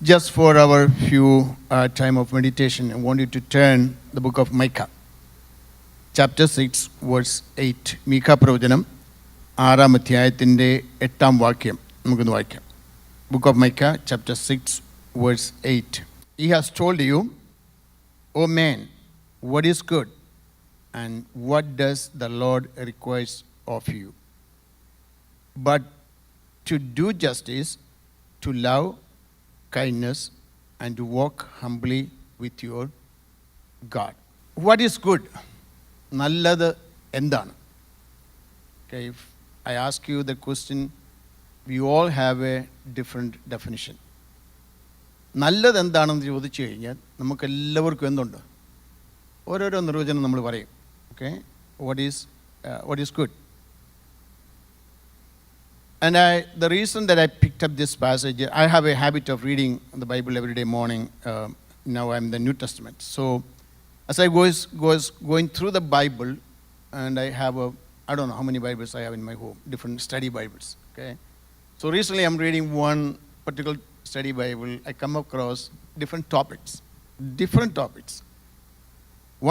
Just for our few time of meditation, I want you to turn the book of Micah, chapter 6, verse 8. മീഖ പ്രവചനം 6-ാം അധ്യായത്തിൻ്റെ 8-ാം വാക്യം നമുക്കൊന്ന് വായിക്കാം. Book of Micah, chapter 6, verse 8. He has told you, O man, what is good, and what does the Lord requires of you? But to do justice, to love kindness, and to walk humbly with your God. What is good? നല്ലത് എന്താണ്? Okay, if I ask you the question, we all have a different definition. നല്ലത് എന്താണെന്ന് ചോദിച്ചു കഴിഞ്ഞാൽ നമുക്കെല്ലാവർക്കും എന്തുണ്ട്? ഓരോരോ നിർവചനം നമ്മൾ പറയും. Okay, what is good? And the reason that I picked up this passage, I have a habit of reading the Bible every day morning. Now I'm in the New Testament. So as I going through the Bible, and I have I don't know how many Bibles I have in my home, different study Bibles. Okay, so recently I'm reading one particular study Bible. I come across different topics.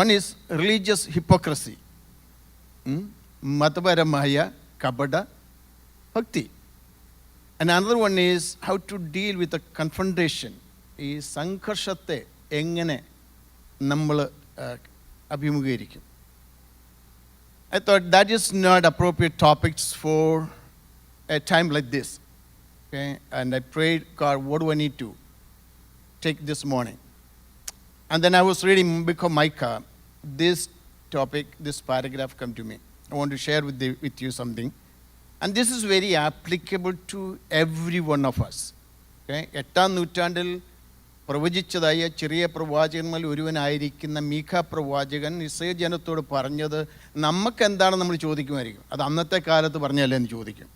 One is religious hypocrisy, മതപരമായ കപട ഭക്തി. And another one is how to deal with the confrontation. ഈ സംഘർഷത്തെ എങ്ങനെ നമ്മൾ അഭിമുഖീകരിക്കും. I thought that is not appropriate topics for a time like this. Okay? And I prayed, God, what do I need to take this morning? And then I was reading book of Micah. This topic, this paragraph come to me. I want to share with you something. And this is very applicable to every one of us. Okay? 8-ാം നൂറ്റാണ്ടിൽ പ്രവചിച്ചതായ ചെറിയ പ്രവാചകന്മാരിൽ ഒരുവനായിരിക്കുന്ന മീഖ പ്രവാചകൻ Israel ജനത്തോട് പറഞ്ഞത് നമുക്കെന്താണ് നമ്മൾ ചോദിക്കുമായിരിക്കും. അത് അന്നത്തെ കാലത്ത് പറഞ്ഞല്ലേ എന്ന് ചോദിക്കും.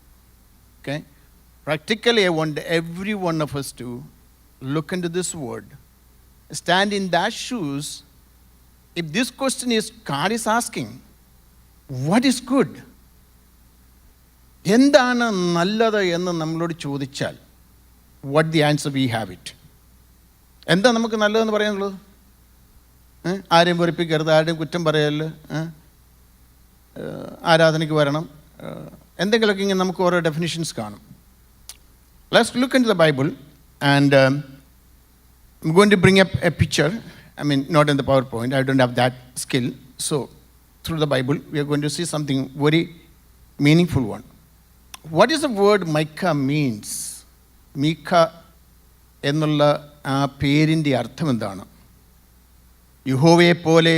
Okay? Practically, I want every one of us to look into this word, stand in that shoes. If this question is, God is asking, what is good? എന്താണ് നല്ലത് എന്ന് നമ്മളോട് ചോദിച്ചാൽ, what the answer we have it. എന്താ നമുക്ക് നല്ലതെന്ന് പറയാനുള്ളത്? ആരെയും വെറുപ്പിക്കരുത്, ആരുടെയും കുറ്റം പറയല്, ആരാധനയ്ക്ക് വരണം, എന്തെങ്കിലുമൊക്കെ ഇങ്ങനെ നമുക്ക് ഓരോ ഡെഫിനിഷൻസ് കാണും. Let's look into the Bible, and I'm going to bring up a picture. I mean, not in the PowerPoint. I don't have that skill. So, through the Bible, we are going to see something very meaningful one. What is the word Micah means? മീഖ എന്നുള്ള ആ പേരിൻ്റെ അർത്ഥം എന്താണ്? യഹോവയെ പോലെ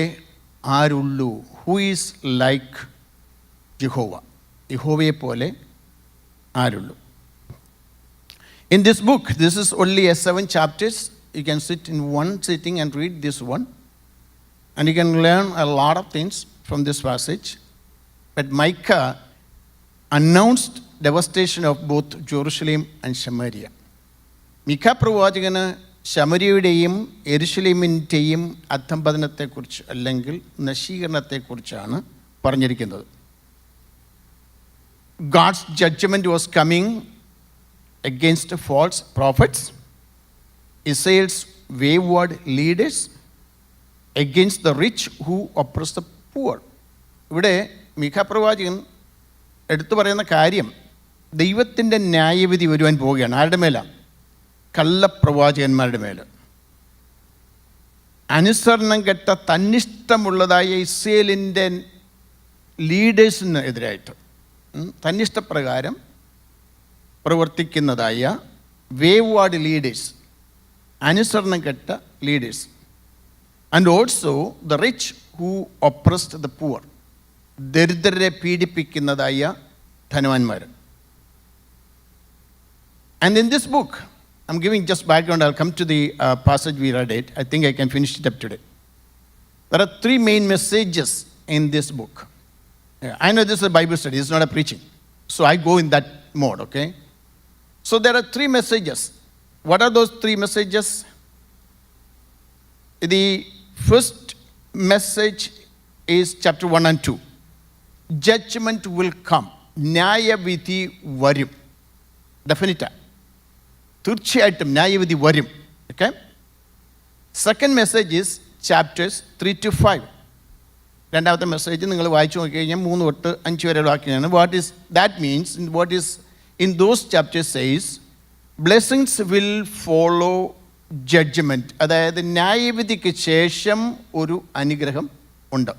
ആരുള്ളൂ? Who is like യഹോവ? യഹോവയെ പോലെ ആരുള്ളൂ? In this book, this is only 7 chapters. You can sit in one sitting and read this one. And you can learn a lot of things from this passage. But Micah announced devastation of both Jerusalem and Samaria. മീഖ പ്രവാചകന് ശമര്യയുടെയും യെരുശലേമിൻ്റെയും അധംപതനത്തെക്കുറിച്ച് അല്ലെങ്കിൽ നശീകരണത്തെക്കുറിച്ചാണ് പറഞ്ഞിരിക്കുന്നത്. God's judgment was coming against false prophets, Israel's wayward leaders, against the rich who oppress the poor. ഇവിടെ മീഖ പ്രവാചകൻ എടുത്തു പറയുന്ന കാര്യം, ദൈവത്തിൻ്റെ ന്യായവിധി വരുവാൻ പോവുകയാണ്. ആരുടെ മേലാണ്? കള്ളപ്രവാചകന്മാരുടെ മേൽ. അനുസരണം കെട്ട തന്നിഷ്ടമുള്ളതായ ഇസ്രായേലിൻ്റെ ലീഡേഴ്സിന് എതിരായിട്ട്, തന്നിഷ്ടപ്രകാരം പ്രവർത്തിക്കുന്നതായ വേവാർഡ് ലീഡേഴ്സ്, അനുസരണം കെട്ട leaders. And also the rich who oppressed the poor, ദരിദ്രരെ പീഡിപ്പിക്കുന്നതായ ധനവാന്മാർ. And in this book, I'm giving just background. I'll come to the passage we read it. I think I can finish it up today. There are 3 main messages in this book. I know this is a Bible study. It's not a preaching. So I go in that mode, okay? So there are 3 messages. What are those 3 messages? The first message is chapter 1 and 2. Judgment will come. ന്യായവിധി വരും. ഡെഫിനിറ്റാ, തീർച്ചയായിട്ടും ന്യായവിധി വരും. Okay? Second message is chapters 3 to 5. രണ്ടാമത്തെ message നിങ്ങൾ വായിച്ചു നോക്കി കഴിഞ്ഞാൽ 3 തൊട്ട് 5 വരെയുള്ള വാക്യമാണ്. What is that means, what is in those chapters says blessings will follow judgment. അതായത് ന്യായവിധിക്ക് ശേഷം ഒരു അനുഗ്രഹം ഉണ്ട്.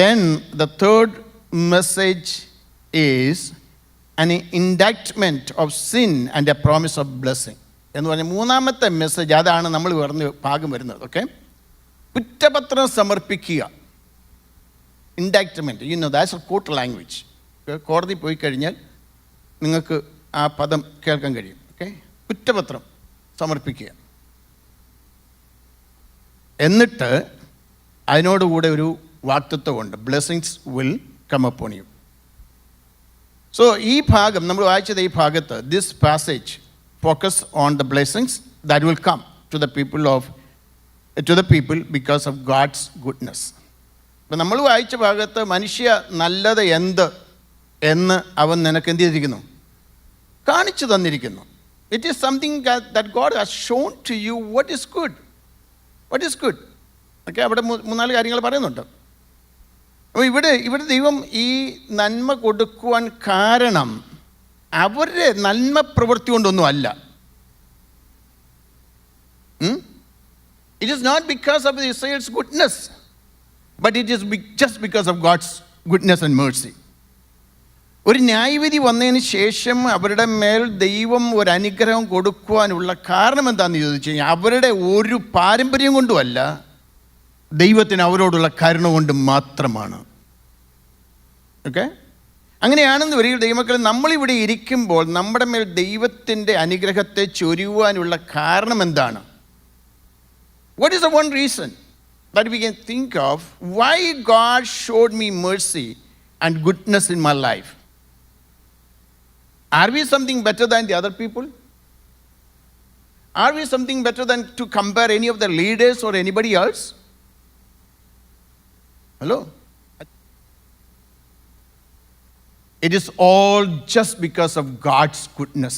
Then the third message is an indictment of sin and a promise of blessing. എന്ന് പറഞ്ഞാൽ മൂന്നാമത്തെ മെസ്സേജ് അതാണ് നമ്മൾ ഭാഗം വരുന്നത്. ഓക്കെ, കുറ്റപത്രം സമർപ്പിക്കുക. Indictment, you know that's a court language. കോടതി പോയി കഴിഞ്ഞാൽ നിങ്ങൾക്ക് ആ പദം കേൾക്കാൻ കഴിയും. ഓക്കെ, കുറ്റപത്രം സമർപ്പിക്കുക. എന്നിട്ട് അതിനോടുകൂടെ ഒരു വാക്തത്വമുണ്ട്, blessings will come upon you. So ഈ ഭാഗം നമ്മൾ വായിച്ചത്, ഈ ഭാഗത്ത് this passage focus on the blessings that will come to the people because of God's goodness. അപ്പം നമ്മൾ വായിച്ച ഭാഗത്ത് മനുഷ്യ നല്ലത് എന്ത് എന്ന് അവൻ നിനക്ക് എന്ത് ചെയ്തിരിക്കുന്നു, കാണിച്ചു തന്നിരിക്കുന്നു. It is something that God has shown to you what is good. Okay, അവിടെ 3-4 കാര്യങ്ങൾ പറയുന്നുണ്ട്. അപ്പോൾ ഇവിടെ ദൈവം ഈ നന്മ കൊടുക്കുവാൻ കാരണം അവരുടെ നന്മ പ്രവൃത്തി കൊണ്ടൊന്നും അല്ല. It is not because of Israel's goodness, but it is just because of God's goodness and mercy. ഒരു ന്യായവിധി വന്നതിന് ശേഷം അവരുടെ മേൽ ദൈവം ഒരു അനുഗ്രഹം കൊടുക്കുവാനുള്ള കാരണം എന്താണെന്ന് ചോദിച്ചു കഴിഞ്ഞാൽ അവരുടെ ഒരു പാരമ്പര്യം കൊണ്ടുമല്ല, ദൈവത്തിന് അവരോടുള്ള കരുണ കൊണ്ട് മാത്രമാണ്. ഓക്കെ, അങ്ങനെയാണെന്ന് വരിക ദൈവമക്കൾ, നമ്മളിവിടെ ഇരിക്കുമ്പോൾ നമ്മുടെ മേൽ ദൈവത്തിൻ്റെ അനുഗ്രഹത്തെ ചൊരിയുവാനുള്ള കാരണം എന്താണ്? What is the one reason that we can think of why God showed me mercy and goodness in my life? Are we something better than the other people? Are we something better than to compare any of the leaders or anybody else? Hello? It is all just because of God's goodness.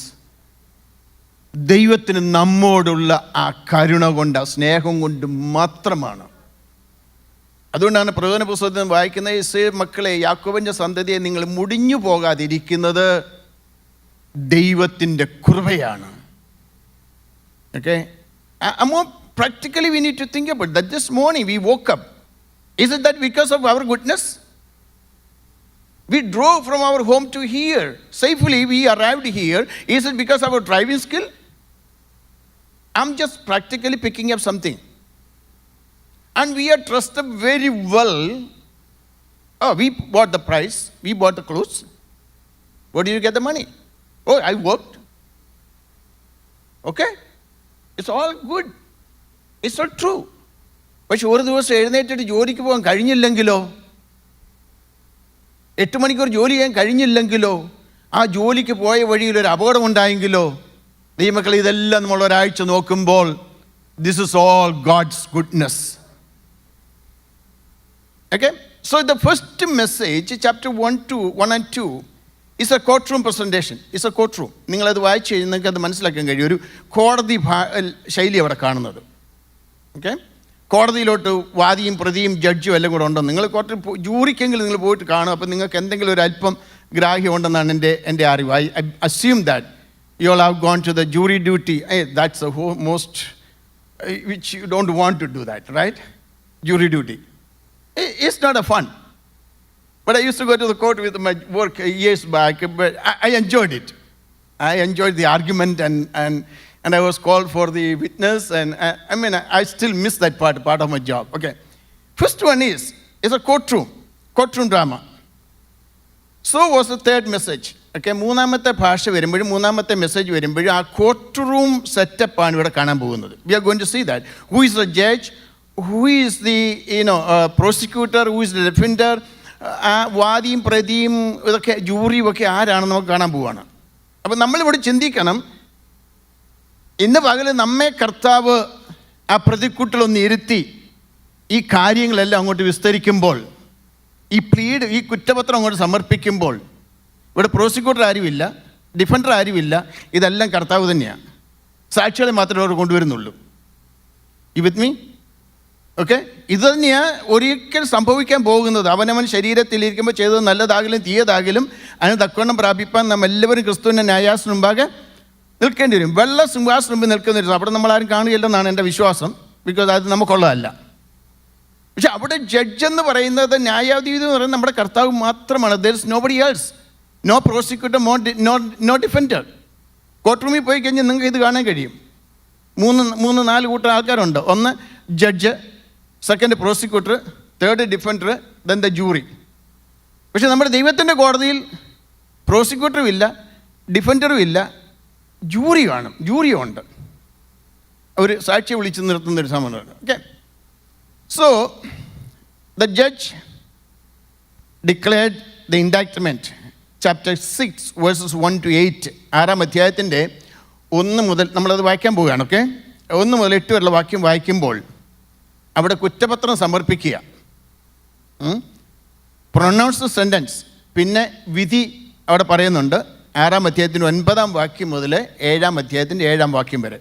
ദൈവത്തിന് നമ്മോടുള്ള ആ കരുണ കൊണ്ട്, ആ സ്നേഹം കൊണ്ട് മാത്രമാണ്. അതുകൊണ്ടാണ് പ്രവചന പുസ്തകത്തിൽ വായിക്കുന്നത്, ഇസ്രായേൽ മക്കളെ, യാക്കോബിൻ്റെ സന്തതിയെ, നിങ്ങൾ മുടിഞ്ഞു പോകാതിരിക്കുന്നത് ദൈവത്തിൻ്റെ കൃപയാണ്. Okay, more practically we need to think about that. This morning we woke up. Is it that because of our goodness? We drove from our home to here. Safely we arrived here. Is it because of our driving skill? I'm just practically picking up something. And we are trusted very well. Oh, we bought the price. We bought the clothes. Where did you get the money? Oh, I worked. Okay? It's all good. It's all true. പക്ഷെ ഒരു ദിവസം എഴുന്നേറ്റിട്ട് ജോലിക്ക് പോകാൻ കഴിഞ്ഞില്ലെങ്കിലോ, 8 മണിക്കൂർ ജോലി ചെയ്യാൻ കഴിഞ്ഞില്ലെങ്കിലോ, ആ ജോലിക്ക് പോയ വഴിയിൽ ഒരു അപകടം ഉണ്ടായെങ്കിലോ, ദൈവമക്കളെ, ഇതെല്ലാം നമ്മൾ ഒരാഴ്ച നോക്കുമ്പോൾ this is all God's goodness. Okay, so the first message chapter 1 and 2 is a courtroom presentation. Is a courtroom. നിങ്ങളത് വായിച്ച് കഴിഞ്ഞാൽ നിങ്ങൾക്ക് അത് മനസ്സിലാക്കാൻ കഴിയും. ഒരു കോടതി ശൈലി അവിടെ കാണുന്നത്. ഓക്കെ, കോടതിയിലോട്ട് വാദിയും പ്രതിയും ജഡ്ജും എല്ലാം കൂടെ ഉണ്ടോ. നിങ്ങൾ കോർട്ടിൽ ജൂറിക്കെങ്കിലും നിങ്ങൾ പോയിട്ട് കാണും. അപ്പോൾ നിങ്ങൾക്ക് എന്തെങ്കിലും ഒരു അല്പം ഗ്രാഹ്യം ഉണ്ടെന്നാണ് എൻ്റെ അറിവ്. I assume that you all have gone to the jury duty. That's a most which you don't want to do that, right? Jury duty. It's not a fun. But I used to go to the court with my work years back, but I enjoyed it. I enjoyed the argument and I was called for the witness, and I still miss that part of my job. Okay. First one is a courtroom drama. So was the third message. Okay, മൂന്നാമത്തെ ഭാഷ വരുമ്പോഴും മൂന്നാമത്തെ message വരുമ്പോഴും ആ court room സെറ്റപ്പാണ് ഇവിടെ കാണാൻ പോകുന്നത്. We are going to see that. Who is the judge? Who is the prosecutor? Who is the defender? വാദിയും പ്രതിയും ഇതൊക്കെ ജൂറിയും ഒക്കെ ആരാണെന്ന് നമുക്ക് കാണാൻ പോവുകയാണ്. അപ്പം നമ്മളിവിടെ ചിന്തിക്കണം, ഇന്ന് പകൽ നമ്മെ കർത്താവ് ആ പ്രതിക്കൂട്ടിലൊന്ന് ഇരുത്തി ഈ കാര്യങ്ങളെല്ലാം അങ്ങോട്ട് വിസ്തരിക്കുമ്പോൾ, ഈ കുറ്റപത്രം അങ്ങോട്ട് സമർപ്പിക്കുമ്പോൾ, ഇവിടെ പ്രോസിക്യൂട്ടർ ആരുമില്ല, ഡിഫൻഡർ ആരുമില്ല, ഇതെല്ലാം കർത്താവ് തന്നെയാണ്. സാക്ഷികളെ മാത്രമേ അവർ കൊണ്ടുവരുന്നുള്ളൂ. ഈ വിത്ത് മീ? ഓക്കെ, ഇത് തന്നെയാണ് ഒരിക്കൽ സംഭവിക്കാൻ പോകുന്നത്. അവനവൻ ശരീരത്തിലിരിക്കുമ്പോൾ ചെയ്തത് നല്ലതാകിലും തീയതാകിലും അതിന് തക്കവണ്ണം പ്രാപിപ്പാൻ നാം എല്ലാവരും ക്രിസ്തുവിൻ്റെ ന്യായാസനം മുമ്പാകെ നിൽക്കേണ്ടി വരും. വെള്ള സിംഹാസനം മുമ്പിൽ നിൽക്കുന്ന അവിടെ നമ്മളാരും കാണുകയില്ലെന്നാണ് എൻ്റെ വിശ്വാസം. ബിക്കോസ് അത് നമുക്കുള്ളതല്ല. പക്ഷെ അവിടെ ജഡ്ജ് എന്ന് പറയുന്നത്, ന്യായാധിപതി എന്ന് പറയുന്നത് നമ്മുടെ കർത്താവ് മാത്രമാണ്. There is nobody else. No prosecutor, no defender. Court റൂമിൽ പോയി കഴിഞ്ഞാൽ നിങ്ങൾക്ക് ഇത് കാണാൻ കഴിയും. മൂന്ന് നാല് കൂട്ടം ആൾക്കാരുണ്ട്. ഒന്ന് judge, second prosecutor, third defender, then the jury. പക്ഷെ നമ്മുടെ ദൈവത്തിൻ്റെ കോടതിയിൽ പ്രോസിക്യൂട്ടറും ഇല്ല, ഡിഫൻഡറും ഇല്ല, ജൂറി കാണും. ജൂറിയും ഉണ്ട്. ഒരു സാക്ഷിയെ വിളിച്ച് നിർത്തുന്നൊരു സംബന്ധമുണ്ട്. Okay, so the judge declared the indictment. Chapter 6 verses 1 to 8, 6-ാം അധ്യായത്തിൻ്റെ 1 മുതൽ നമ്മളത് വായിക്കാൻ പോവുകയാണ്. ഓക്കെ, 1 മുതൽ 8 വരെയുള്ള വാക്യം വായിക്കുമ്പോൾ അവിടെ കുറ്റപത്രം സമർപ്പിക്കുക, പ്രൊനൗൺസ് സെൻറ്റൻസ്, പിന്നെ വിധി അവിടെ പറയുന്നുണ്ട്. 6-ാം അധ്യായത്തിൻ്റെ 9-ാം വാക്യം മുതൽ 7-ാം അധ്യായത്തിൻ്റെ 7-ാം വാക്യം വരെ.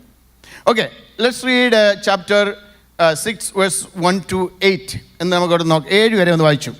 Okay, let's read chapter 6 verse 1 to 8 എന്ന് നമുക്കവിടെ നോക്കാം. 7 വരെ ഒന്ന് വായിച്ചു.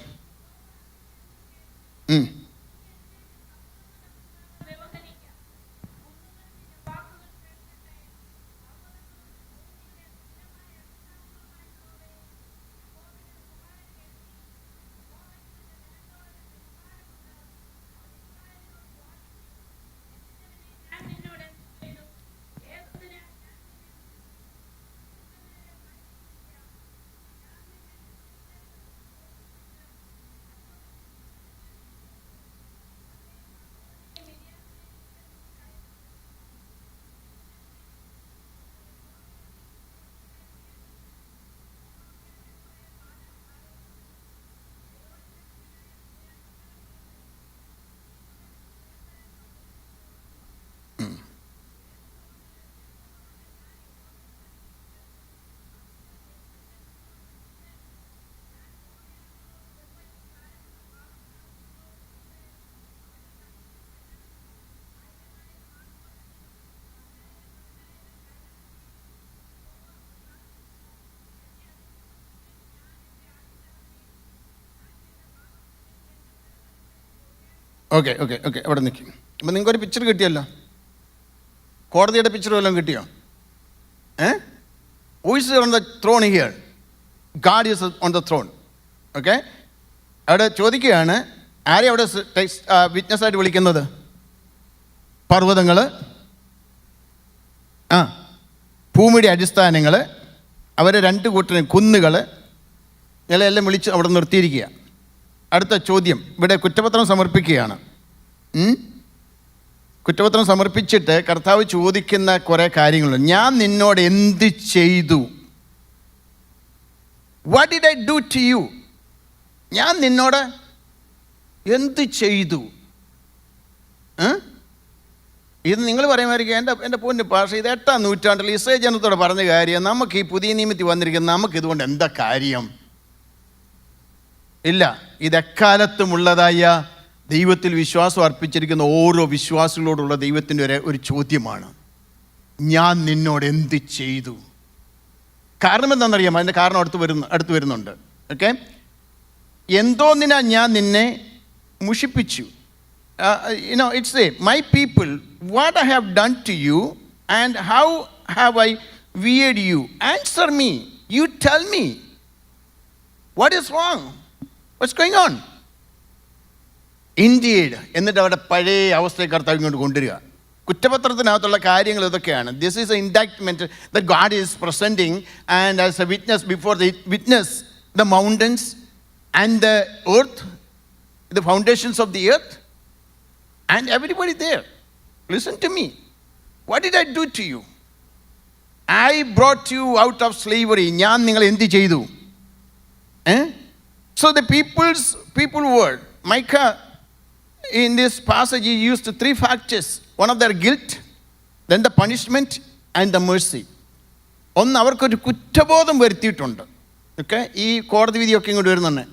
ഓക്കെ ഓക്കെ ഓക്കെ അവിടെ നിൽക്കും. അപ്പം നിങ്ങൾക്കൊരു പിക്ചർ കിട്ടിയല്ലോ. കോടതിയുടെ പിക്ചർ വല്ലതും കിട്ടിയോ? Who is on the thrown here? God is on the thrown. Okay, അവിടെ ചോദിക്കുകയാണ്, ആരെ അവിടെ വിറ്റ്നസ് ആയിട്ട് വിളിക്കുന്നത്? പർവ്വതങ്ങൾ, ഭൂമിയുടെ അടിസ്ഥാനങ്ങൾ, അവരെ 2 കൂട്ടരും കുന്നുകൾ, ഇതെല്ലാം വിളിച്ച് അവിടെ നിർത്തിയിരിക്കുക. അടുത്ത ചോദ്യം, ഇവിടെ കുറ്റപത്രം സമർപ്പിക്കുകയാണ്. കുറ്റപത്രം സമർപ്പിച്ചിട്ട് കർത്താവ് ചോദിക്കുന്ന കുറേ കാര്യങ്ങളുണ്ട്. ഞാൻ നിന്നോട് എന്ത് ചെയ്തു? What did I do to you? ഞാൻ നിന്നോട് എന്ത് ചെയ്തു? ഇത് നിങ്ങൾ പറയുമായിരിക്കും, എൻ്റെ പൊന്നു പാഷ, ഇത് 8-ാം നൂറ്റാണ്ടിൽ ഇസ്രായേൽ ജനത്തോട് പറഞ്ഞ കാര്യം, നമുക്ക് ഈ പുതിയ നിയമത്തിൽ വന്നിരിക്കുന്ന നമുക്കിതുകൊണ്ട് എന്താ കാര്യം? ഇല്ല, ഇതെക്കാലത്തുമുള്ളതായ ദൈവത്തിൽ വിശ്വാസം അർപ്പിച്ചിരിക്കുന്ന ഓരോ വിശ്വാസികളോടുള്ള ദൈവത്തിൻ്റെ ഒരു ചോദ്യമാണ്, ഞാൻ നിന്നോട് എന്ത് ചെയ്തു? കാരണം എന്താണെന്നറിയാം? അതിൻ്റെ കാരണം അടുത്ത് വരുന്നുണ്ട്. ഓക്കെ, എന്തോന്നിനാ ഞാൻ നിന്നെ മുഷിപ്പിച്ചു? it's a, my people, what I have done to you and how have I wearied you? Answer me. You tell me. What is wrong? What's going on? Indeed. എന്നിട്ട് അവിടെ പഴയ അവസ്ഥയെ കർത്താവ് ഇങ്ങോട്ട് കൊണ്ടുവരിക. കുറ്റപത്രത്തിനകത്തുള്ള കാര്യങ്ങൾ ഇതൊക്കെയാണ്. This is an indictment that God is presenting, and as a witness before the witness, the mountains and the earth, the foundations of the earth, and everybody there. Listen to me. What did I do to you? I brought you out of slavery. ഞാൻ നിങ്ങൾ എന്ത് ചെയ്തു? So the people word, Micah in this passage he used 3 factors. One of their guilt, then the punishment and the mercy. ഒന്ന്, അവർക്കൊരു കുറ്റബോധം വരുത്തിയിട്ടുണ്ട്. Okay, ഈ കോടതി വിധിയൊക്കെ ഇങ്ങോട്ട് വരുന്നുണ്ട്.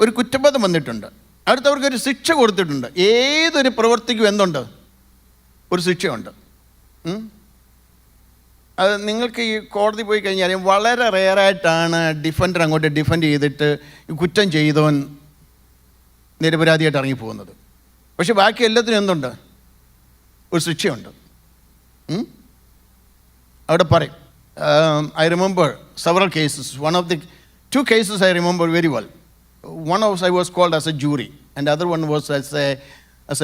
ഒരു കുറ്റബോധം വന്നിട്ടുണ്ട്. അടുത്തവർക്കൊരു ശിക്ഷ കൊടുത്തിട്ടുണ്ട്. ഏതൊരു പ്രവൃത്തിക്കും എന്തുണ്ട്? ഒരു ശിക്ഷയുണ്ട്. അത് നിങ്ങൾക്ക് ഈ കോടതി പോയി കഴിഞ്ഞാൽ വളരെ റെയറായിട്ടാണ് ഡിഫൻഡർ അങ്ങോട്ട് ഡിഫെൻഡ് ചെയ്തിട്ട് കുറ്റം ചെയ്തവൻ നിരപരാധിയായിട്ട് ഇറങ്ങിപ്പോകുന്നത്. പക്ഷെ ബാക്കി എല്ലാത്തിനും എന്തുണ്ട്? ഒരു ശിക്ഷയുണ്ട്. അവിടെ പറയും. I remember several cases. One of the two cases I remember very well. One of I was called as a jury, and the other one was as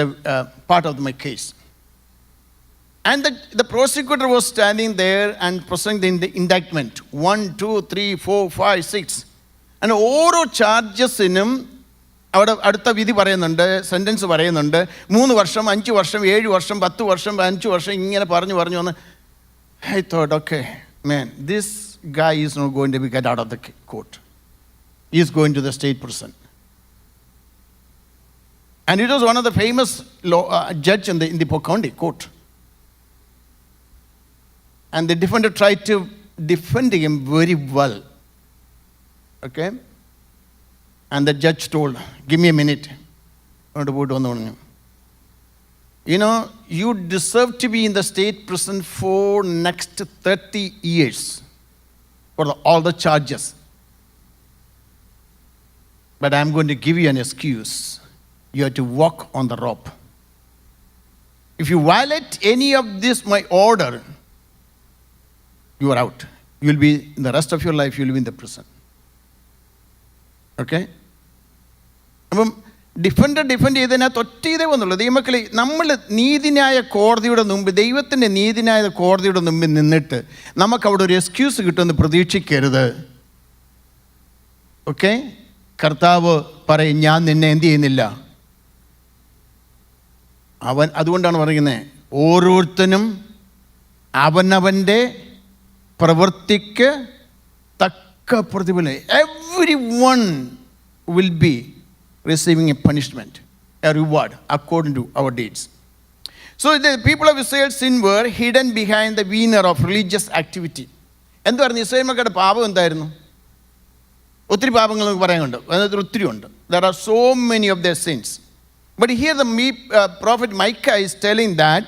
a part of my case. And the prosecutor was standing there and presenting the indictment. 1, 2, 3, 4, 5, 6. And ഓരോ ചാർജസിനും അവിടെ അടുത്ത വിധി പറയുന്നുണ്ട്, sentence പറയുന്നുണ്ട്. 3 വർഷം, 5 വർഷം, 7 വർഷം, 10 വർഷം, 5 വർഷം ഇങ്ങനെ പറഞ്ഞു വന്ന് I thought, okay, man, this guy is not going to be get out of the court. He is going to the state prison. And it was one of the famous judge in the Polk County court. And the defender tried to defend him very well. Okay? And the judge told, give me a minute. You know, you deserve to be in the state prison for next 30 years for all the charges. But I'm going to give you an excuse. You have to walk on the rope. If you violate any of this, my order, you are out. You will be, in the rest of your life, you will be in the prison. Okay? അപ്പം defend ചെയ്തതിനകത്ത് ഒറ്റ ഇതേ വന്നുള്ളൂ. ദൈവമക്കളെ, നമ്മൾ നീതിന്യായ കോടതിയുടെ മുമ്പ്, ദൈവത്തിൻ്റെ നീതിന്യായ കോടതിയുടെ മുമ്പിൽ നിന്നിട്ട് നമുക്കവിടെ ഒരു എക്സ്ക്യൂസ് കിട്ടുമെന്ന് പ്രതീക്ഷിക്കരുത്. ഓക്കെ? കർത്താവ് പറയും, ഞാൻ നിന്നെ എന്ത് ചെയ്യുന്നില്ല. അതുകൊണ്ടാണ് പറയുന്നത്, ഓരോരുത്തനും അവനവൻ്റെ പ്രവൃത്തിക്ക് തക്ക പ്രതിഫലം. Every one will be receiving a punishment, a reward according to our deeds. So the people of Israel's sin were hidden behind the veneer of religious activity. എന്തായിരുന്നു ഇസ്രായേൽ മക്കളുടെ പാപം? എന്തായിരുന്നു? ഒത്തിരി പാപങ്ങൾ നമുക്ക് പറയാനുണ്ട്, അതിനകത്ത് ഒത്തിരി ഉണ്ട്. There are so many of their sins. But here the prophet Micah is telling that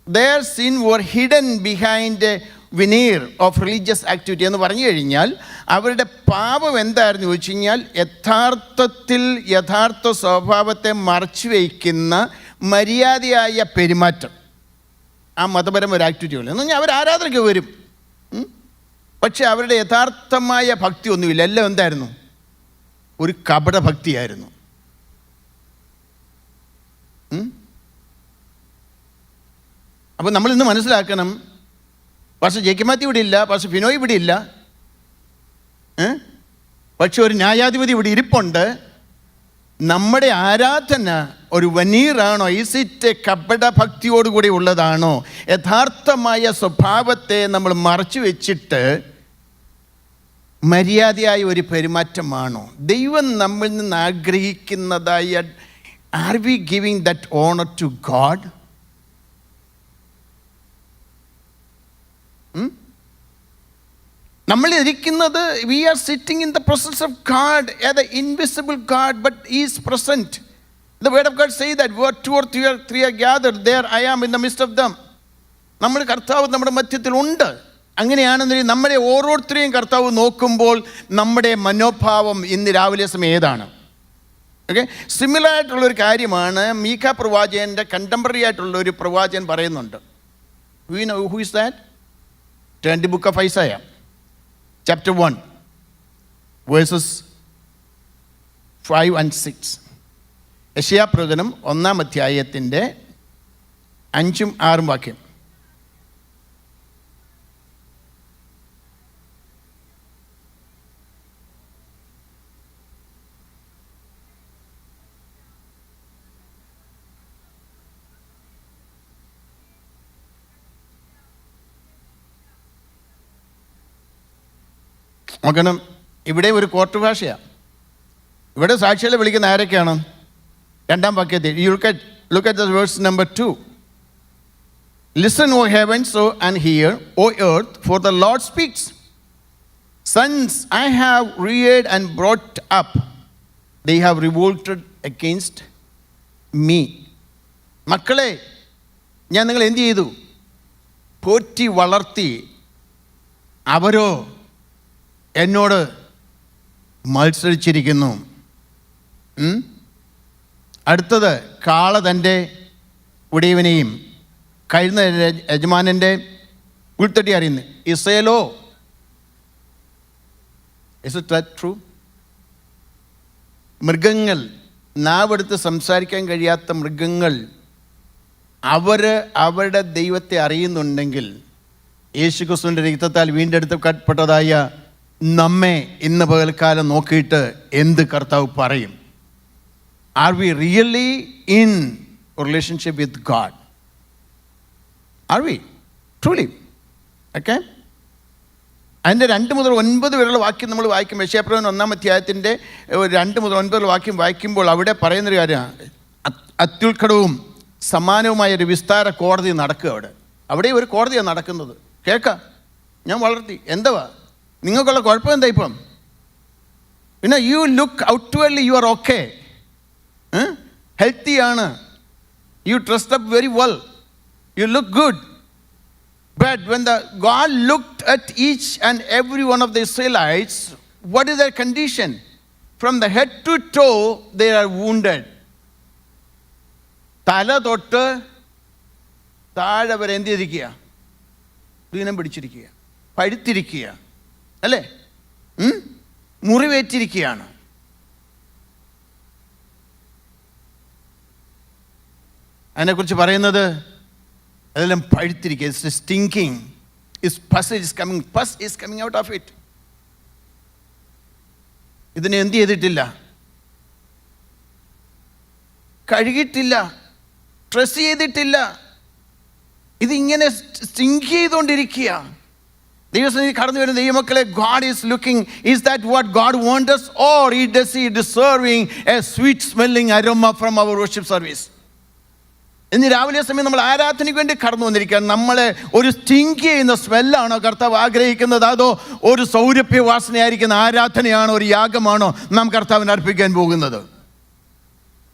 their sin were hidden behind a veneer of religious activity. എന്ന് പറഞ്ഞു കഴിഞ്ഞാൽ അവരുടെ പാപം എന്തായിരുന്നു ചോദിച്ചു കഴിഞ്ഞാൽ യഥാർത്ഥ സ്വഭാവത്തെ മറച്ചു വയ്ക്കുന്ന മര്യാദയായ പെരുമാറ്റം, ആ മതപരമായ ഒരു ആക്ടിവിറ്റികൾ എന്ന് പറഞ്ഞാൽ അവർ ആരാധനയ്ക്ക് വരും, പക്ഷെ അവരുടെ യഥാർത്ഥമായ ഭക്തി ഒന്നുമില്ല. എല്ലാം എന്തായിരുന്നു? ഒരു കപട ഭക്തിയായിരുന്നു. അപ്പം നമ്മൾ ഇന്ന് മനസ്സിലാക്കണം, പക്ഷെ ജെക്കിമാത്തി ഇവിടെ ഇല്ല, പക്ഷെ ഫിനോയ് ഇവിടെ ഇല്ല, പക്ഷെ ഒരു ന്യായാധിപതി ഇവിടെ ഇരിപ്പുണ്ട്. നമ്മുടെ ആരാധന ഒരു വനീറാണോ? ഈസ് ഇറ്റ് കപട ഭക്തിയോടുകൂടി ഉള്ളതാണോ? യഥാർത്ഥമായ സ്വഭാവത്തെ നമ്മൾ മറച്ചു വെച്ചിട്ട് മര്യാദയായ ഒരു പെരുമാറ്റമാണോ ദൈവം നമ്മിൽ നിന്ന് ആഗ്രഹിക്കുന്നതായ? Are we giving that honour to God? നമ്മൾ ഇരിക്കുന്നത്, we are sitting in the presence of God, the invisible God, but he is present. The word of God say that where 2 or 3 are gathered, there I am in the midst of them. നമ്മൾ കർത്താവ് നമ്മുടെ മധ്യത്തിൽ ഉണ്ട്. അങ്ങനെയാണെന്നുണ്ടെങ്കിൽ നമ്മുടെ ഓരോരുത്തരെയും കർത്താവ് നോക്കുമ്പോൾ നമ്മുടെ മനോഭാവം ഇന്ന് രാവിലെ സമയം ഏതാണ്? ഓക്കെ, സിമിലർ ആയിട്ടുള്ളൊരു കാര്യമാണ് മീഖ പ്രവാചകൻ്റെ കണ്ടംപററി ആയിട്ടുള്ള ഒരു പ്രവാചകൻ പറയുന്നുണ്ട്. We know who is that? Turn the book of Isaiah, chapter 1, verses 5 and 6. യെശയ്യാ പ്രവചനം 1-ാം അധ്യായത്തിൻ്റെ 5ഉം 6ഉം വാക്യം. നോക്കണം, ഇവിടെ ഒരു കോർട്ട് ഭാഷയാണ്. ഇവിടെ സാക്ഷികളെ വിളിക്കുന്ന ആരൊക്കെയാണ്? 2-ാം വാക്യത്തിൽ look at the verse number 2. Listen, O heavens, and hear, O earth, for the Lord speaks. Sons I have reared and brought up, they have revolted against me. മക്കളെ, ഞാൻ നിങ്ങൾ എന്ത് ചെയ്തു? പോറ്റി വളർത്തി, അവരോ എന്നോട് മത്സരിച്ചിരിക്കുന്നു. അടുത്തത്, കാള തൻ്റെ ഉടയവനെയും കഴുന്ന യജമാനൻ്റെ ഉൾത്തടി അറിയുന്നു. ഇസ്രായേലോ, ഇസ് ഇറ്റ് ദാറ്റ് ട്രൂ? മൃഗങ്ങൾ, നാവെടുത്ത് സംസാരിക്കാൻ കഴിയാത്ത മൃഗങ്ങൾ, അവരുടെ ദൈവത്തെ അറിയുന്നുണ്ടെങ്കിൽ യേശുക്രിസ്തുവിൻ്റെ രക്തത്താൽ വീണ്ടെടുക്കപ്പെട്ടതായ നമ്മെ ഇന്ന് പകൽക്കാലം നോക്കിയിട്ട് എന്ത് കർത്താവ് പറയും? Are we really in relationship with God? Are we truly? Okay, അതിൻ്റെ 2 മുതൽ 9 വരെയുള്ള വാക്യം നമ്മൾ വായിക്കും. യെശയ്യാപ്രവചനം 1-ാം അധ്യായത്തിൻ്റെ 2 മുതൽ 9 വാക്യം വായിക്കുമ്പോൾ അവിടെ പറയുന്നൊരു കാര്യമാണ്, അത്യുത്കടവും സമാനവുമായ ഒരു വിസ്താര കോടതി നടക്കുക. അവിടെ ഒരു കോടതിയാണ് നടക്കുന്നത്. കേൾക്കാം, ഞാൻ വളർത്തി എന്തുവാ നിങ്ങൾക്കുള്ള കുഴപ്പം എന്താ? ഇപ്പം പിന്നെ you look outwardly you are okay, ഹെൽത്തിയാണ്, you dressed up very well, you look good. But when God looked at each and every one of the Israelites, what is their condition? From the head to toe, they are wounded. തല തൊട്ട് താഴെ വരെ എന്ത് ചെയ്തിരിക്കുക? ദീനം പിടിച്ചിരിക്കുക, പഴുത്തിരിക്കുക, അല്ലേ? മുറിവേറ്റിരിക്കുകയാണ്. അതിനെക്കുറിച്ച് പറയുന്നത് അതെല്ലാം പഴുത്തിരിക്കുക. It's stinking, it's pus is coming out of it. ഇതിനെ എന്ത് ചെയ്തിട്ടില്ല? കഴുകിയിട്ടില്ല, ഡ്രസ് ചെയ്തിട്ടില്ല. ഇതിങ്ങനെ സ്റ്റിങ്ക് ചെയ്തുകൊണ്ടിരിക്കുക. ദൈവസന്നിധി കടന്നു വരുന്ന ദൈവമക്കളെ, God is looking, is that what God want us, or does he deserving a sweet smelling aroma from our worship service? ഇന്ന് രാവിലെ സമയം നമ്മൾ ആരാധനയ്ക്ക് വേണ്ടി കടന്നു വന്നിരിക്കുകയാണ്. നമ്മളെ ഒരു സ്റ്റിങ്ക് ചെയ്യുന്ന സ്മെല്ലാണോ കർത്താവ് ആഗ്രഹിക്കുന്നത്? അതോ ഒരു സൗരഭ്യവാസനയായിരിക്കുന്ന ആരാധനയാണോ, ഒരു യാഗമാണോ നാം കർത്താവിന് അർപ്പിക്കാൻ പോകുന്നത്?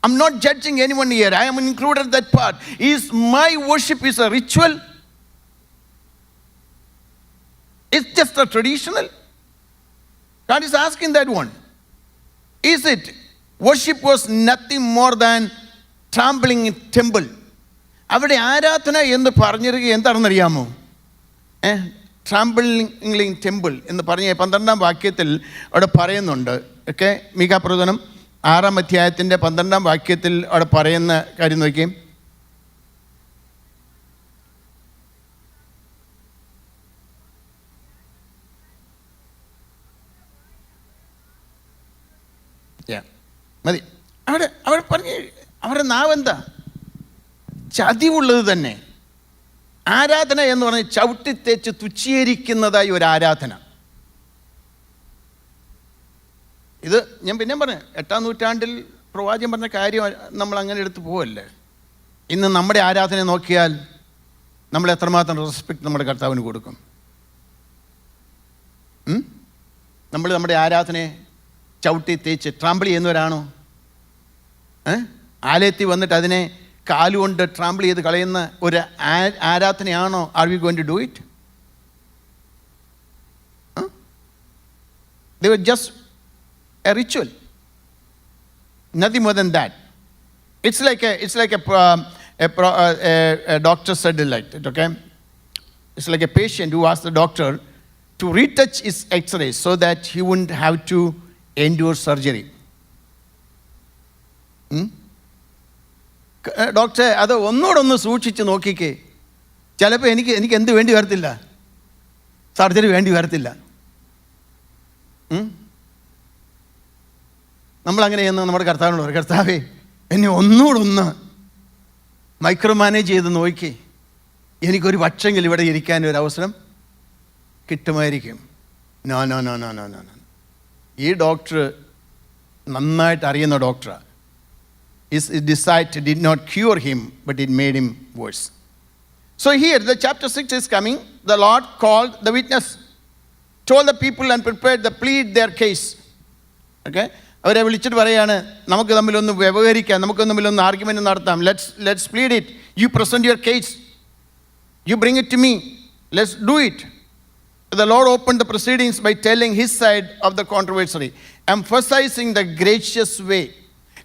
I'm not judging anyone here. I am included in that part. Is my worship is a ritual? It's just a traditional? God is asking that one. Is it? Worship was nothing more than trampling in temple. അവിടെ ആരാധന എന്ന് പറഞ്ഞിരിക്കുക എന്താണെന്നറിയാമോ? ട്രാമ്പിളിംഗ് temple എന്ന് പറഞ്ഞ 12-ാം വാക്യത്തിൽ അവിടെ പറയുന്നുണ്ട്. ഓക്കെ, മീഖാപ്രവചനം 6-ാം അധ്യായത്തിൻ്റെ 12-ാം വാക്യത്തിൽ അവിടെ പറയുന്ന കാര്യം നോക്കിയും. മതി. അവിടെ പറഞ്ഞ് അവരുടെ നാവെന്താ? ചതിവുള്ളത് തന്നെ. ആരാധന എന്ന് പറഞ്ഞ് ചവിട്ടിത്തേച്ച് തുച്ഛീകരിക്കുന്നതായി ഒരു ആരാധന. ഇത് ഞാൻ പിന്നെ പറഞ്ഞു, 8-ാം നൂറ്റാണ്ടിൽ പ്രവാചകൻ പറഞ്ഞ കാര്യം നമ്മൾ അങ്ങനെ എടുത്ത് പോവല്ലേ. ഇന്ന് നമ്മുടെ ആരാധന നോക്കിയാൽ നമ്മൾ എത്രമാത്രം റെസ്പെക്റ്റ് നമ്മുടെ കർത്താവിന് കൊടുക്കും? നമ്മൾ നമ്മുടെ ആരാധനയെ ചവിട്ടി തേച്ച് ട്രാമ്പിൾ ചെയ്യുന്നവരാണോ? ആലയത്തിൽ വന്നിട്ട് അതിനെ കാലുകൊണ്ട് ട്രാമ്പിൾ ചെയ്ത് കളയുന്ന ഒരു ആരാധനയാണോ? Are we going to do it? They were just a ritual, nothing more than that. It's like a doctor said like that. Okay, it's like a patient who asked the doctor to retouch his X-rays so that he wouldn't have to endure surgery. ഡോക്ടറെ അത് ഒന്നുകൂടെ സൂക്ഷിച്ച് നോക്കിക്കേ, ചിലപ്പോൾ എനിക്ക് എന്ത് വേണ്ടി വരത്തില്ല, സർജറി വേണ്ടി വരത്തില്ല. നമ്മളങ്ങനെ ചെയ്യുന്ന നമ്മുടെ കർത്താവിനോട് പറയും, കർത്താവേ എന്നെ ഒന്നുകൂടെ മൈക്രോ മാനേജ് ചെയ്ത് നോക്കി, എനിക്കൊരു പക്ഷെങ്കിൽ ഇവിടെ ഇരിക്കാൻ ഒരു അവസരം കിട്ടുമായിരിക്കും. No no no no no no. ഈ ഡോക്ടർ നന്നായിട്ട് അറിയുന്ന ഡോക്ടറാണ്. His decide did not cure him, but it made him worse. So here, the chapter 6 is coming. The Lord called the witness, told the people and prepared to plead their case. Okay? അവരെ വിളിച്ചിട്ട് പറയാണ്, നമുക്ക് തമ്മിലൊന്ന് വ്യവഹരിക്കാം, നമുക്ക് തമ്മിലൊന്ന് argument നടത്താം. Let's plead it. You present your case. You bring it to me. Let's do it. The Lord opened the proceedings by telling his side of the controversy, emphasizing the gracious way.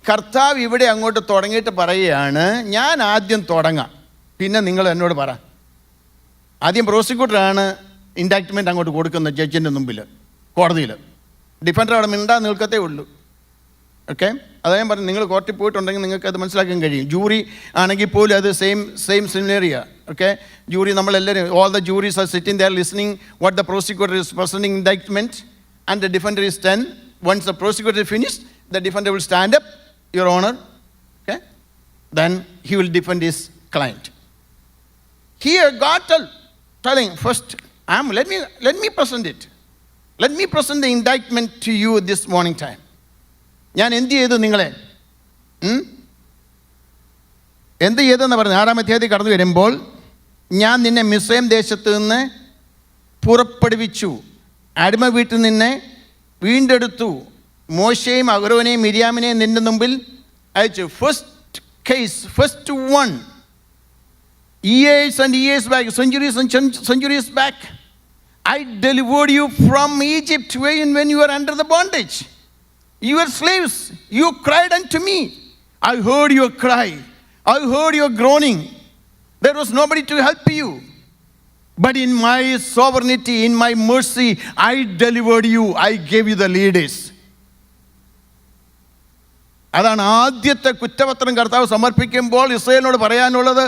കർത്താവ് ഇവിടെ അങ്ങോട്ട് തുടങ്ങിയിട്ട് പറയുകയാണ്, ഞാൻ ആദ്യം തുടങ്ങാം, പിന്നെ നിങ്ങൾ എന്നോട് പറ. ആദ്യം പ്രോസിക്യൂട്ടറാണ് ഇൻഡാക്ട്മെൻറ്റ് അങ്ങോട്ട് കൊടുക്കുന്നത് ജഡ്ജിൻ്റെ മുമ്പിൽ, കോടതിയിൽ. ഡിഫൻഡർ അവിടെ മിണ്ടാൻ നിൽക്കത്തേ ഉള്ളൂ. ഓക്കെ, അതാ ഞാൻ പറഞ്ഞു, നിങ്ങൾ കോർട്ടിൽ പോയിട്ടുണ്ടെങ്കിൽ നിങ്ങൾക്ക് അത് മനസ്സിലാക്കാൻ കഴിയും. ജൂറി ആണെങ്കിൽ പോലും അത് സെയിം സിനേറിയ. ഓക്കെ, ജൂറി നമ്മളെല്ലാവരും, all the juries are sitting they are listening what the prosecutor is presenting indictment and the defender is 10. Once the prosecutor is finished, the defender will stand up, your honor, okay, then he will defend his client. Here God telling first, let me present it. Let me present the indictment to you this morning time. ഞാൻ എന്ത് ചെയ്തു നിങ്ങളെ? എന്ത് ചെയ്തെന്ന് പറഞ്ഞു 6-ാം അധ്യായത്തിൽ കടന്നു വരുമ്പോൾ, ഞാൻ നിന്നെ മിസ്രയീം ദേശത്ത് നിന്ന് പുറപ്പെടുവിച്ചു, അടിമ വീട്ടിൽ നിന്നെ വീണ്ടെടുത്തു, മോശയെയും അഹരോനെയും മിര്യാമിനെയും നിന്റെ മുമ്പിൽ അയച്ചു. First case, first one, years and years back, centuries and centuries back, I delivered you from Egypt when you were under the bondage. You were slaves. You cried unto me. I heard your cry. I heard your groaning. There was nobody to help you. But in my sovereignty, in my mercy, I delivered you. I gave you the leaders. അതാണ് ആദ്യത്തെ കുറ്റപത്രം കർത്താവ് സമർപ്പിക്കുമ്പോൾ ഇസ്രായേലിനോട് പറയാനുള്ളത്.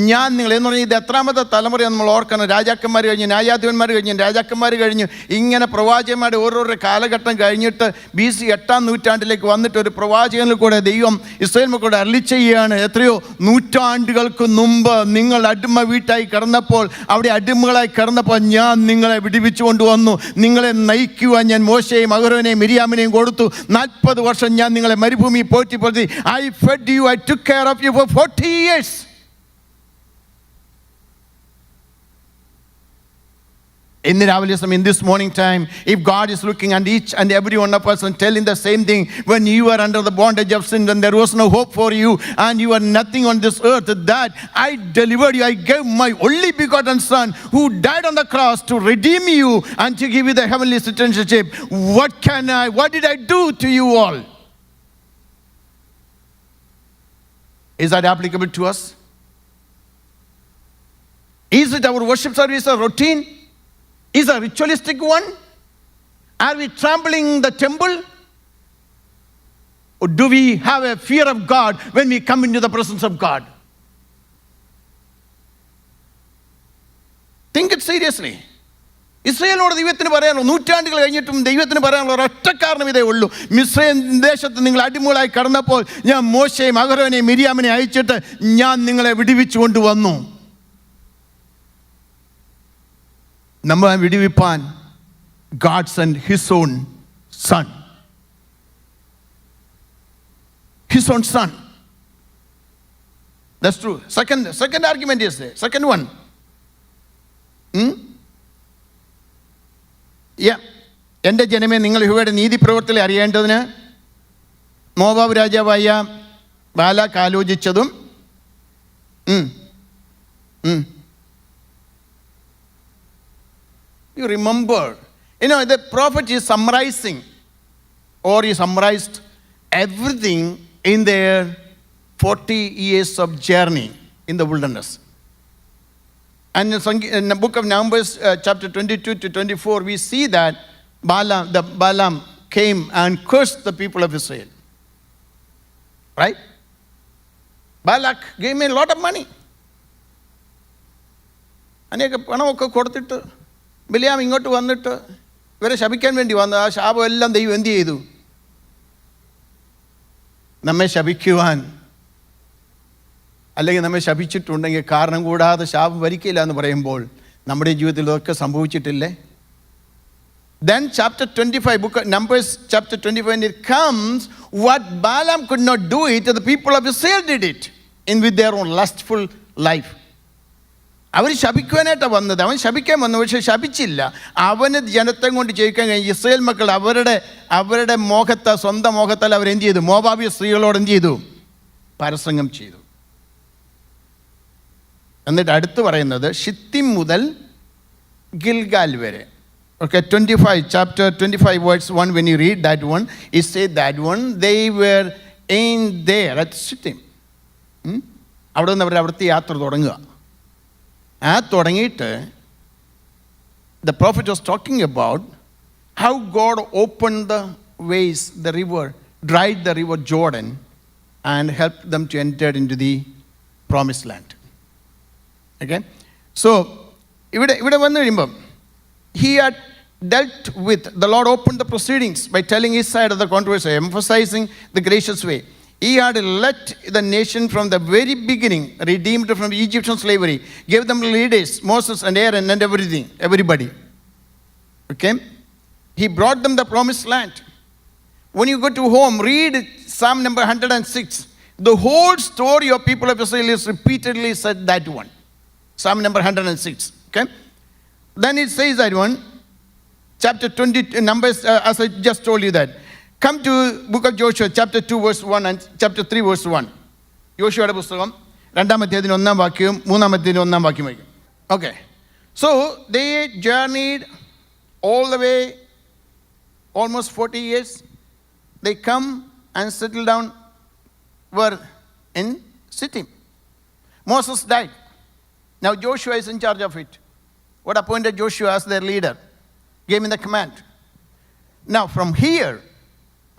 ഞാൻ നിങ്ങൾ എന്ന് പറഞ്ഞാൽ ഇത് എത്രാമത്തെ തലമുറ നമ്മൾ ഓർക്കണം. രാജാക്കന്മാർ കഴിഞ്ഞ്, ന്യായാധിപന്മാർ കഴിഞ്ഞ്, രാജാക്കന്മാർ കഴിഞ്ഞ്, ഇങ്ങനെ പ്രവാചകന്മാരുടെ ഓരോരോ കാലഘട്ടം കഴിഞ്ഞിട്ട് BC 8-ാം നൂറ്റാണ്ടിലേക്ക് വന്നിട്ട് ഒരു പ്രവാചകനിൽ കൂടെ ദൈവം ഇസ്രായേൽ മക്കളോട് അരുളി ചെയ്യുകയാണ്. എത്രയോ നൂറ്റാണ്ടുകൾക്ക് മുമ്പ് നിങ്ങൾ അടിമ വീട്ടായി കിടന്നപ്പോൾ, അവിടെ അടിമകളായി കിടന്നപ്പോൾ ഞാൻ നിങ്ങളെ വിടുവിച്ചു കൊണ്ടുവന്നു. നിങ്ങളെ നയിക്കുവാൻ ഞാൻ മോശയെയും അഹരോനെയും മിര്യാമിനെയും കൊടുത്തു. 40 വർഷം ഞാൻ നിങ്ങളെ മരുഭൂമി I fed you, I took care of you for 40 years. In this morning time, if God is looking at each and every one of us and telling the same thing, when you were under the bondage of sin and there was no hope for you and you were nothing on this earth, that I delivered you, I gave my only begotten Son who died on the cross to redeem you and to give you the heavenly citizenship. What did I do to you all? Is that applicable to us? Is it our worship service a routine? Is a ritualistic one? Are we trampling the temple? Or do we have a fear of God when we come into the presence of God? Think it seriously. ഇസ്രായേലിനോട് ദൈവത്തിന് പറയാനുള്ളൂ, നൂറ്റാണ്ടുകൾ കഴിഞ്ഞിട്ടും ദൈവത്തിന് പറയാനുള്ള ഒരൊറ്റ കാരണം ഇതേ ഉള്ളൂ. മിസ്രയീം ദേശത്ത് നിങ്ങൾ അടിമകളായി കടന്നപ്പോൾ ഞാൻ മോശയെയും അഹരോനെയും മിര്യാമിനെയും അയച്ചിട്ട് ഞാൻ നിങ്ങളെ വിടുവിച്ചു കൊണ്ടുവന്നു. നമ്മളെ വിടുവിപ്പാൻ God sent his own son. His own son. That's true. Second argument is there. Second one. എൻ്റെ ജനമേ, നിങ്ങൾ യഹോവയുടെ നീതി പ്രവൃത്തികളെ അറിയേണ്ടതിന് മോവാബ് രാജാവായ Balak ആലോചിച്ചതും you remember, the prophet is summarizing, or he summarized everything in their 40 years of journey in the wilderness. And in the book of Numbers, chapter 22 to 24, we see that Balaam came and cursed the people of Israel. Right? Balak gave me a lot of money. അനേക പണമൊക്കെ കൊടുത്തിട്ട് ബിലിയാം ഇങ്ങോട്ട് വന്നിട്ട് ഇവരെ ശപിക്കാൻ വേണ്ടി വന്നു. ആ ശാപം എല്ലാം ദൈവം എന്ത് ചെയ്തു? നമ്മെ ശപിക്കുവാൻ, അല്ലെങ്കിൽ നമ്മെ ശപിച്ചിട്ടുണ്ടെങ്കിൽ കാരണം കൂടാതെ ശാപം വരിക്കില്ല എന്ന് പറയുമ്പോൾ നമ്മുടെ ജീവിതത്തിൽ ഇതൊക്കെ സംഭവിച്ചിട്ടില്ലേ? Then chapter 25, book of Numbers chapter 25, when it comes, what Balaam could not do it, the people of Israel did it with their own lustful life. അവർ ശപിക്കുവാനായിട്ടാണ് വന്നത്. അവൻ ശപിക്കാൻ വന്നു, പക്ഷെ ശപിച്ചില്ല. അവന് ജനത്തെ കൊണ്ട് ജയിക്കാൻ കഴിഞ്ഞു. ഇസ്രായേൽ മക്കൾ അവരുടെ മോഹത്താൽ, സ്വന്തം മോഹത്താൽ അവരെന്ത് ചെയ്തു? മോവാബി സ്ത്രീകളോട് എന്ത് ചെയ്തു? പരസംഗം ചെയ്തു. എന്നിട്ട് അടുത്ത് പറയുന്നത്, ഷിത്തിം മുതൽ ഗിൽഗാൽ വരെ. Okay, 25, chapter 25, verse 1, when you read that one, it says that one, they were in there at Shittim. അവിടെ നിന്ന് അവർ അവിടുത്തെ യാത്ര തുടങ്ങുക. തുടങ്ങിയിട്ട് the prophet was talking about how God opened the ways, the river, dried the river Jordan and helped them to enter into the promised land. Okay? So, ഇവിടെ വന്നു കഴിയുമ്പം he had dealt with, the Lord opened the proceedings by telling his side of the controversy, emphasizing the gracious way. He had let the nation from the very beginning, redeemed from Egyptian slavery, gave them leaders, Moses and Aaron and everybody. Okay? He brought them the promised land. When you go to home, read Psalm number 106. The whole story of people of Israel is repeatedly said that one. Psalm number 106. Okay? Then it says that one, chapter 20, Numbers, as I just told you that. Come to book of Joshua, chapter 2, verse 1 and chapter 3, verse 1. യോശുവയുടെ പുസ്തകം 2-ാം അധ്യായത്തിന് 1-ാം വാക്യവും 3-ാം അധ്യായത്തിന് 1-ാം വാക്യം വയ്ക്കും. Okay. So they journeyed all the way, almost 40 years. They come and settle down were in Shittim. Moses died. Now Joshua is in charge of it. What appointed Joshua as their leader? Gave him the command. Now from here,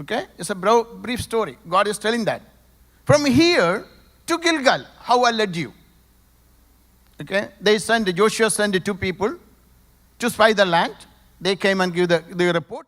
okay, it's a brief story. God is telling that. From here to Gilgal, how I led you. Okay, Joshua sent 2 people to spy the land. They came and give the report.